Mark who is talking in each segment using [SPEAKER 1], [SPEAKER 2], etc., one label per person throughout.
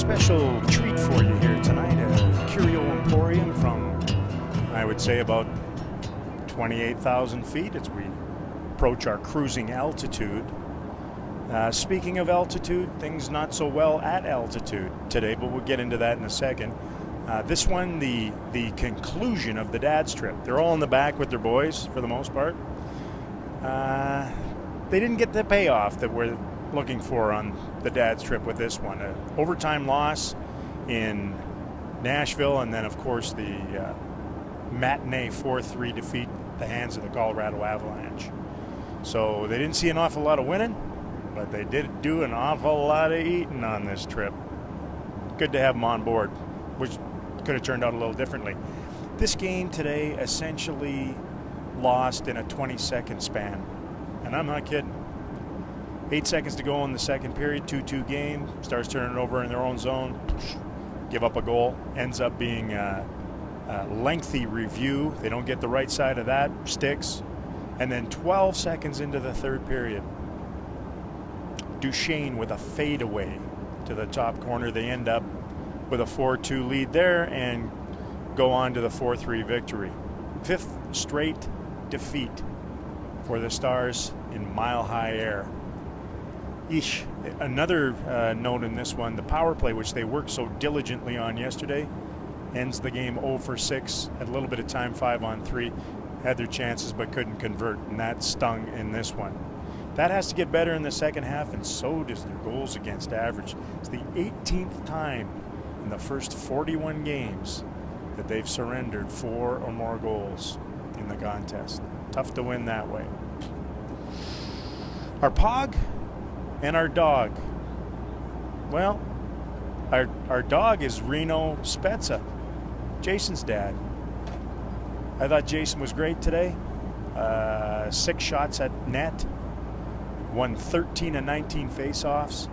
[SPEAKER 1] special treat for you here tonight. A Curio Emporium from, I would say, about 28,000 feet as we approach our cruising altitude. Speaking of altitude, things not so well at altitude today, but we'll get into that in a second. This one, the conclusion of the dad's trip. They're all in the back with their boys for the most part. They didn't get the payoff that we're looking for on the dad's trip with this one. An overtime loss in Nashville, and then, of course, the matinee 4-3 defeat at the hands of the Colorado Avalanche. So they didn't see an awful lot of winning, but they did do an awful lot of eating on this trip. Good to have them on board, which could have turned out a little differently. This game today essentially lost in a 20-second span, and I'm not kidding. 8 seconds to go in the second period, 2-2 game. Stars turning it over in their own zone, give up a goal. Ends up being a lengthy review. They don't get the right side of that, sticks. And then 12 seconds into the third period, Duchesne with a fadeaway to the top corner. They end up with a 4-2 lead there and go on to the 4-3 victory. Fifth straight defeat for the Stars in mile-high air. Eesh. Another note in this one, the power play, which they worked so diligently on yesterday, ends the game 0-for-6, had a little bit of time, 5-on-3, had their chances but couldn't convert, and that stung in this one. That has to get better in the second half, and so does their goals against average. It's the 18th time in the first 41 games that they've surrendered 4 or more goals in the contest. Tough to win that way. Our Pog and our dog. Well, our dog is Reno Spezza, Jason's dad. I thought Jason was great today. 6 shots at net, won 13 of 19 face-offs.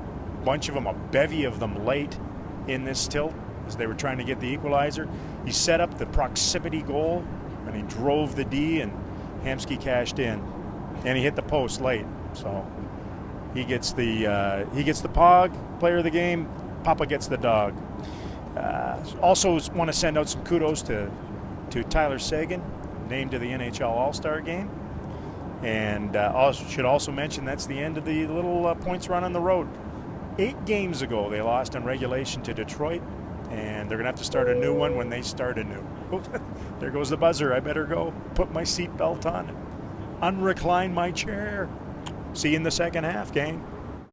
[SPEAKER 1] Bunch of them, a bevy of them late in this tilt as they were trying to get the equalizer. He set up the proximity goal and he drove the D, and Hamsky cashed in, and he hit the post late. So he gets the Pog player of the game. Papa gets the dog. Also want to send out some kudos to Tyler Seguin, named to the NHL All-Star game. And should also mention that's the end of the little points run on the road. 8 games ago, they lost in regulation to Detroit, and they're going to have to start a new one when they start anew. There goes the buzzer. I better go put my seatbelt on, unrecline my chair. See you in the second half, gang.